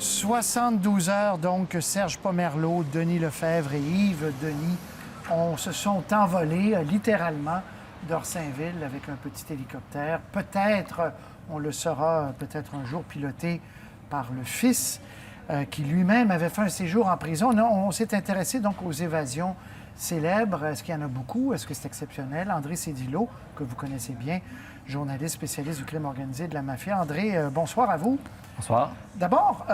72 heures, donc, Serge Pomerleau, Denis Lefebvre et Yves Denis se sont envolés, littéralement, d'Orsainville avec un petit hélicoptère. Peut-être, on le saura peut-être un jour, piloté par le fils, qui lui-même avait fait un séjour en prison. On s'est intéressé donc aux évasions célèbres. Est-ce qu'il y en a beaucoup? Est-ce que c'est exceptionnel? André Cédillo, que vous connaissez bien, journaliste spécialiste du crime organisé de la mafia. André, bonsoir à vous. Bonsoir. D'abord,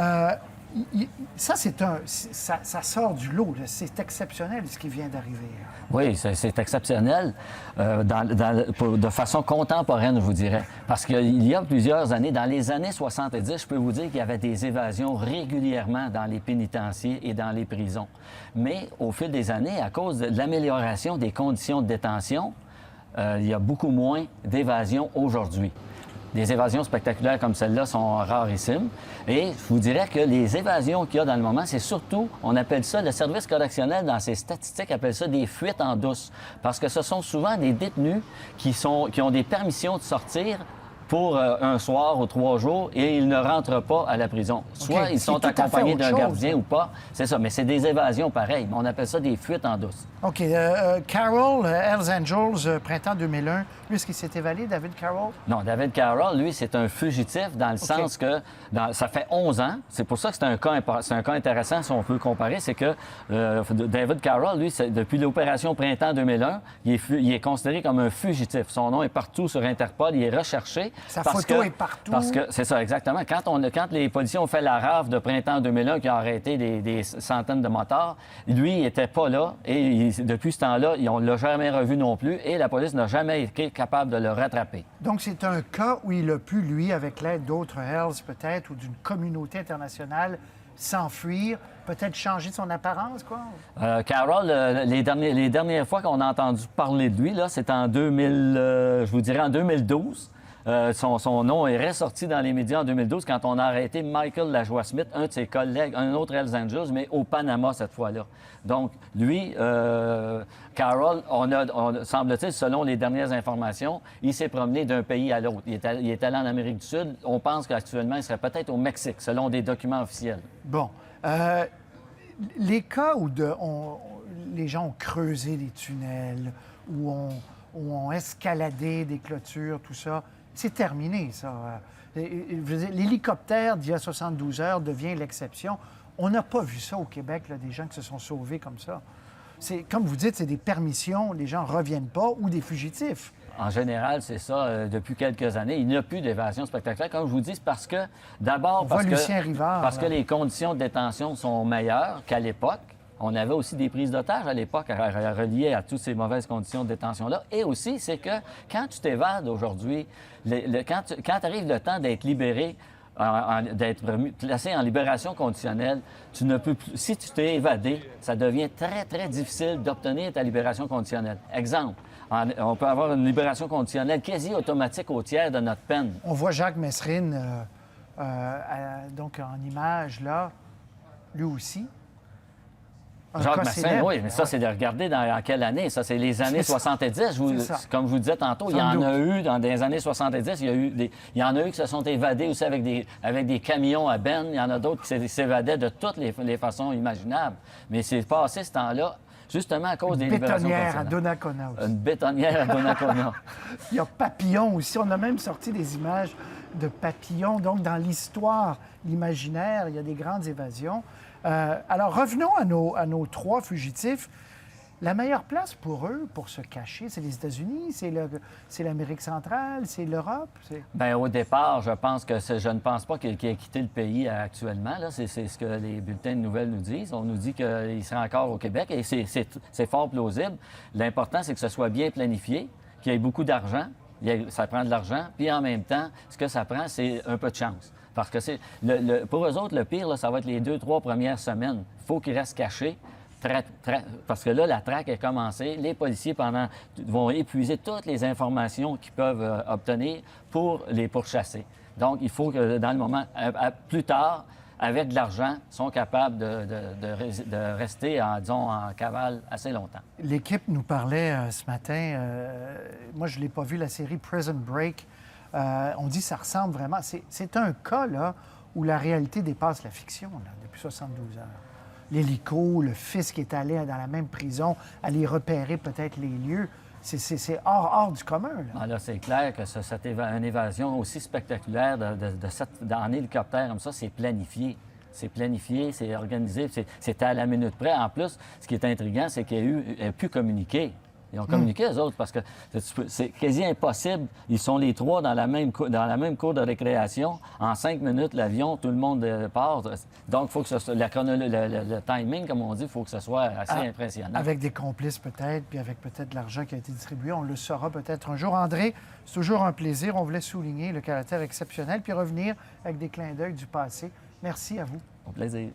ça sort du lot. C'est exceptionnel ce qui vient d'arriver. Oui, c'est exceptionnel de façon contemporaine, je vous dirais. Parce qu'il y a plusieurs années, dans les années 70, je peux vous dire qu'il y avait des évasions régulièrement dans les pénitenciers et dans les prisons. Mais au fil des années, à cause de l'amélioration des conditions de détention, il y a beaucoup moins d'évasions aujourd'hui. Des évasions spectaculaires comme celle-là sont rarissimes. Et je vous dirais que les évasions qu'il y a dans le moment, c'est surtout, on appelle ça, le service correctionnel, dans ses statistiques, appelle ça des fuites en douce. Parce que ce sont souvent des détenus qui ont des permissions de sortir pour un soir ou 3 jours et ils ne rentrent pas à la prison. Soit ils sont accompagnés d'un gardien ou pas. C'est ça, mais c'est des évasions pareilles. On appelle ça des fuites en douce. OK. Carroll, Hells Angels, printemps 2001. Lui, est-ce qu'il s'est évadé, David Carroll? Non, David Carroll, lui, c'est un fugitif dans le sens que ça fait 11 ans. C'est pour ça que c'est un cas intéressant, si on peut comparer. C'est que David Carroll, lui, depuis l'opération Printemps 2001, il est considéré comme un fugitif. Son nom est partout sur Interpol. Il est recherché. Sa photo est partout. Parce que c'est ça, exactement. Quand les policiers ont fait la rafle de Printemps 2001 qui a arrêté des centaines de motards, lui, il n'était pas là. Et depuis ce temps-là, on ne l'a jamais revu non plus. Et la police n'a jamais été capable de le rattraper. Donc, c'est un cas où il a pu, lui, avec l'aide d'autres Hells peut-être, ou d'une communauté internationale, s'enfuir, peut-être changer de son apparence, quoi? Carroll, les dernières fois qu'on a entendu parler de lui, là, c'est en 2012. Son nom est ressorti dans les médias en 2012 quand on a arrêté Michael Lajoie-Smith, un de ses collègues, un autre Hells Angels, mais au Panama cette fois-là. Donc, lui, Carroll, semble-t-il, selon les dernières informations, il s'est promené d'un pays à l'autre. Il est allé en Amérique du Sud. On pense qu'actuellement, il serait peut-être au Mexique, selon des documents officiels. Bon. Les cas où les gens ont creusé des tunnels, où ont escaladé des clôtures, tout ça, c'est terminé, ça. L'hélicoptère d'il y a 72 heures devient l'exception. On n'a pas vu ça au Québec, là, des gens qui se sont sauvés comme ça. Comme vous dites, c'est des permissions, les gens ne reviennent pas, ou des fugitifs. En général, c'est ça. Depuis quelques années, il n'y a plus d'évasion spectaculaire. Comme je vous dis, c'est parce que, d'abord, parce que les conditions de détention sont meilleures qu'à l'époque. On avait aussi des prises d'otages à l'époque reliées à toutes ces mauvaises conditions de détention-là. Et aussi, c'est que quand tu t'évades aujourd'hui, quand arrive le temps d'être libéré, d'être placé en libération conditionnelle, tu ne peux plus. Si tu t'es évadé, ça devient très, très difficile d'obtenir ta libération conditionnelle. Exemple, on peut avoir une libération conditionnelle quasi automatique au tiers de notre peine. On voit Jacques Messrine, donc en image, là, lui aussi. Jacques Massin, oui, mais ça, c'est de regarder dans quelle année. Ça, c'est les années 70. Comme je vous disais tantôt, il y en a eu, dans les années 70, il y en a eu qui se sont évadés aussi avec des camions à benne. Il y en a d'autres qui s'évadaient de toutes les façons imaginables. Mais c'est passé ce temps-là, justement à cause des libérations conditionnelles. Une bétonnière à Donnacona aussi. Une bétonnière à Donnacona. Il y a Papillon aussi. On a même sorti des images de Papillon. Donc, dans l'histoire, l'imaginaire, il y a des grandes évasions. Alors, revenons à nos 3 fugitifs. La meilleure place pour eux, pour se cacher, c'est les États-Unis, c'est l'Amérique centrale, c'est l'Europe? Bien, au départ, je ne pense pas qu'il ait quitté le pays actuellement. C'est ce que les bulletins de nouvelles nous disent. On nous dit qu'il serait encore au Québec et c'est fort plausible. L'important, c'est que ce soit bien planifié, qu'il y ait beaucoup d'argent. Ça prend de l'argent. Puis en même temps, ce que ça prend, c'est un peu de chance. Parce que pour eux autres, le pire, là, ça va être les 2-3 premières semaines. Il faut qu'ils restent cachés. Parce que là, la traque est commencée. Les policiers, vont épuiser toutes les informations qu'ils peuvent obtenir pour les pourchasser. Donc, il faut que, dans le moment, plus tard, avec de l'argent, sont capables de rester, en cavale assez longtemps. L'équipe nous parlait ce matin, moi, je ne l'ai pas vu, la série Prison Break. On dit que ça ressemble vraiment. C'est un cas, là, où la réalité dépasse la fiction, là, depuis 72 heures. L'hélico, le fils qui est allé dans la même prison, aller repérer peut-être les lieux, c'est hors du commun. Là. Ah, là, c'est clair que une évasion aussi spectaculaire en hélicoptère comme ça, c'est planifié. C'est planifié, c'est organisé, c'est à la minute près. En plus, ce qui est intriguant, c'est qu'elle a pu communiquer. Ils ont communiqué, eux autres, parce que c'est quasi impossible. Ils sont les trois dans la même cour de récréation. En 5 minutes, l'avion, tout le monde part. Donc, il faut que le timing, comme on dit, il faut que ce soit assez impressionnant. Avec des complices peut-être, puis avec peut-être de l'argent qui a été distribué. On le saura peut-être un jour. André, c'est toujours un plaisir. On voulait souligner le caractère exceptionnel, puis revenir avec des clins d'œil du passé. Merci à vous. Au plaisir.